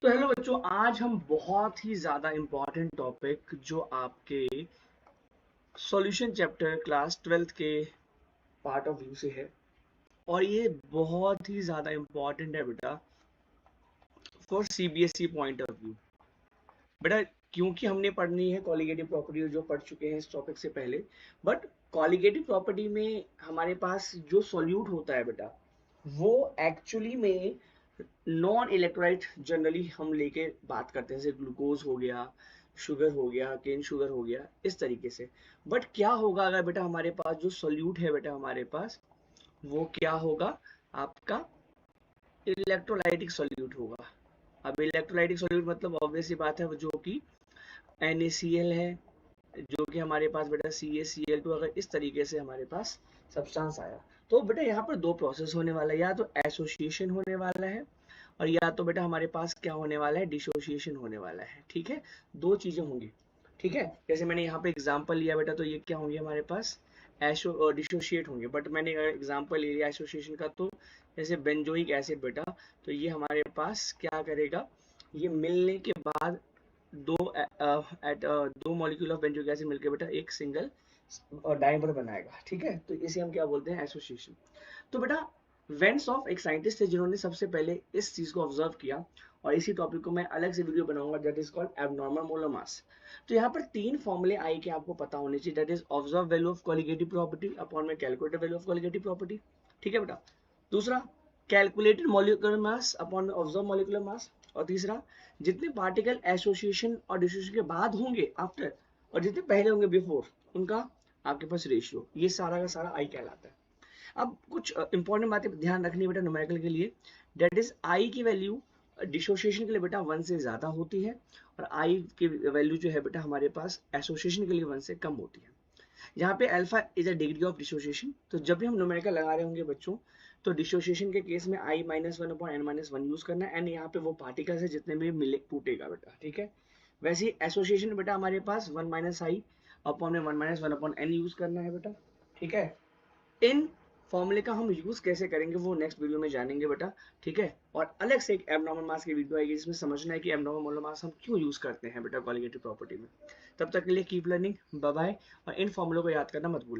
तो हेलो बच्चों, आज हम बहुत ही ज़्यादा इम्पोर्टेंट टॉपिक जो आपके सॉल्यूशन चैप्टर क्लास 12th के पार्ट ऑफ व्यू से है। और ये बहुत ही ज़्यादा इम्पोर्टेंट है बेटा for CBSE point of view. बेटा क्योंकि हमने पढ़नी है कॉलिगेटिव प्रॉपर्टी जो पढ़ चुके हैं इस टॉपिक से पहले, बट कॉलिगेटिव प्रॉपर्टी में हमारे पास जो सॉल्यूट होता है बेटा वो एक्चुअली में नॉन इलेक्ट्रोलाइट जनरली हम लेके बात करते हैं, जैसे ग्लूकोज हो गया, शुगर हो गया, केन शुगर हो गया, इस तरीके से। बट क्या होगा अगर बेटा हमारे पास जो सोल्यूट है बेटा हमारे पास वो क्या होगा, आपका इलेक्ट्रोलाइटिक सोल्यूट होगा। अब इलेक्ट्रोलाइटिक सोल्यूट मतलब ऑब्वियस सी बात है वो जो कि NaCl है, जो कि हमारे पास बेटा CaCl2, अगर इस तरीके से हमारे पास सब्सटेंस आया तो बेटा यहाँ पर दो प्रोसेस होने वाला है, या तो एसोसिएशन होने वाला है और या तो बेटा हमारे पास क्या होने वाला है, डिसोसिएशन होने वाला है। ठीक है, दो चीजें होंगी। ठीक है, जैसे मैंने यहाँ पे एग्जांपल लिया बेटा तो ये क्या होंगे हमारे पास, एसो डिसोशिएट होंगे। बट मैंने एग्जांपल ले लिया एसोसिएशन का, तो जैसे बेंजोइक एसिड बेटा, तो ये हमारे पास क्या करेगा, ये मिलने के बाद दो दो मॉलिक्यूल ऑफ बेंजोइक एसिड मिलकर बेटा एक सिंगल डाइमर बनाएगा। ठीक है, तो इसे हम क्या बोलते हैं, एसोसिएशन। तो बेटा वेंस ऑफ एक साइंटिस्ट थे जिन्होंने सबसे पहले इस चीज को ऑब्जर्व किया, और इसी टॉपिक को मैं अलग से वीडियो बनाऊंगा, that is called abnormal molar mass. तो यहाँ पर तीन फॉर्मूले आई के आपको पता होने चाहिए, that is observe value of colligative property upon में calculated value of colligative property. ठीक है बेटा, दूसरा कैलकुलेटेड मॉलिक्यूलर मास अपॉन में ऑब्जर्व मॉलिक्यूलर मास, और तीसरा जितने पार्टिकल एसोसिएशन और डिसोसिएशन के बाद होंगे आफ्टर, और जितने पहले होंगे बिफोर, उनका आपके पास रेशियो, ये सारा का सारा आई कहलाता है। अब कुछ इंपॉर्टेंट बातें ध्यान रखनी है बेटा न्यूमेरिकल के लिए, डेट इज आई की वैल्यू डिसोसिएशन के लिए बेटा 1 से ज्यादा होती है, और आई की वैल्यू जो है बेटा हमारे पास एसोसिएशन के लिए 1 से कम होती है। यहाँ पे alpha is a degree of dissociation, तो जब भी हम न्यूमेरिकल लगा रहे होंगे बच्चों, तो डिसोसिएशन के केस में आई -1 अपॉन n-1 यूज करना है, एंड यहाँ पे वो पार्टिकल्स है जितने भी मिले टूटेगा बेटा। ठीक है, वैसे ही एसोसिएशन बेटा हमारे पास 1 - i अपॉन में 1 - 1 अपॉन n यूज करना है बेटा। ठीक है, इन फॉर्मूले का हम यूज कैसे करेंगे वो नेक्स्ट वीडियो में जानेंगे बेटा। ठीक है, और अलग से एक एबनॉर्मल मास की वीडियो आएगी जिसमें समझना है कि एबनॉर्मल मोलर मास हम क्यों यूज करते हैं बेटा कॉलिगेटिव प्रॉपर्टी में। तब तक के लिए कीप लर्निंग, बाय बाय, और इन फॉर्मूलों को याद करना मत भूलिए।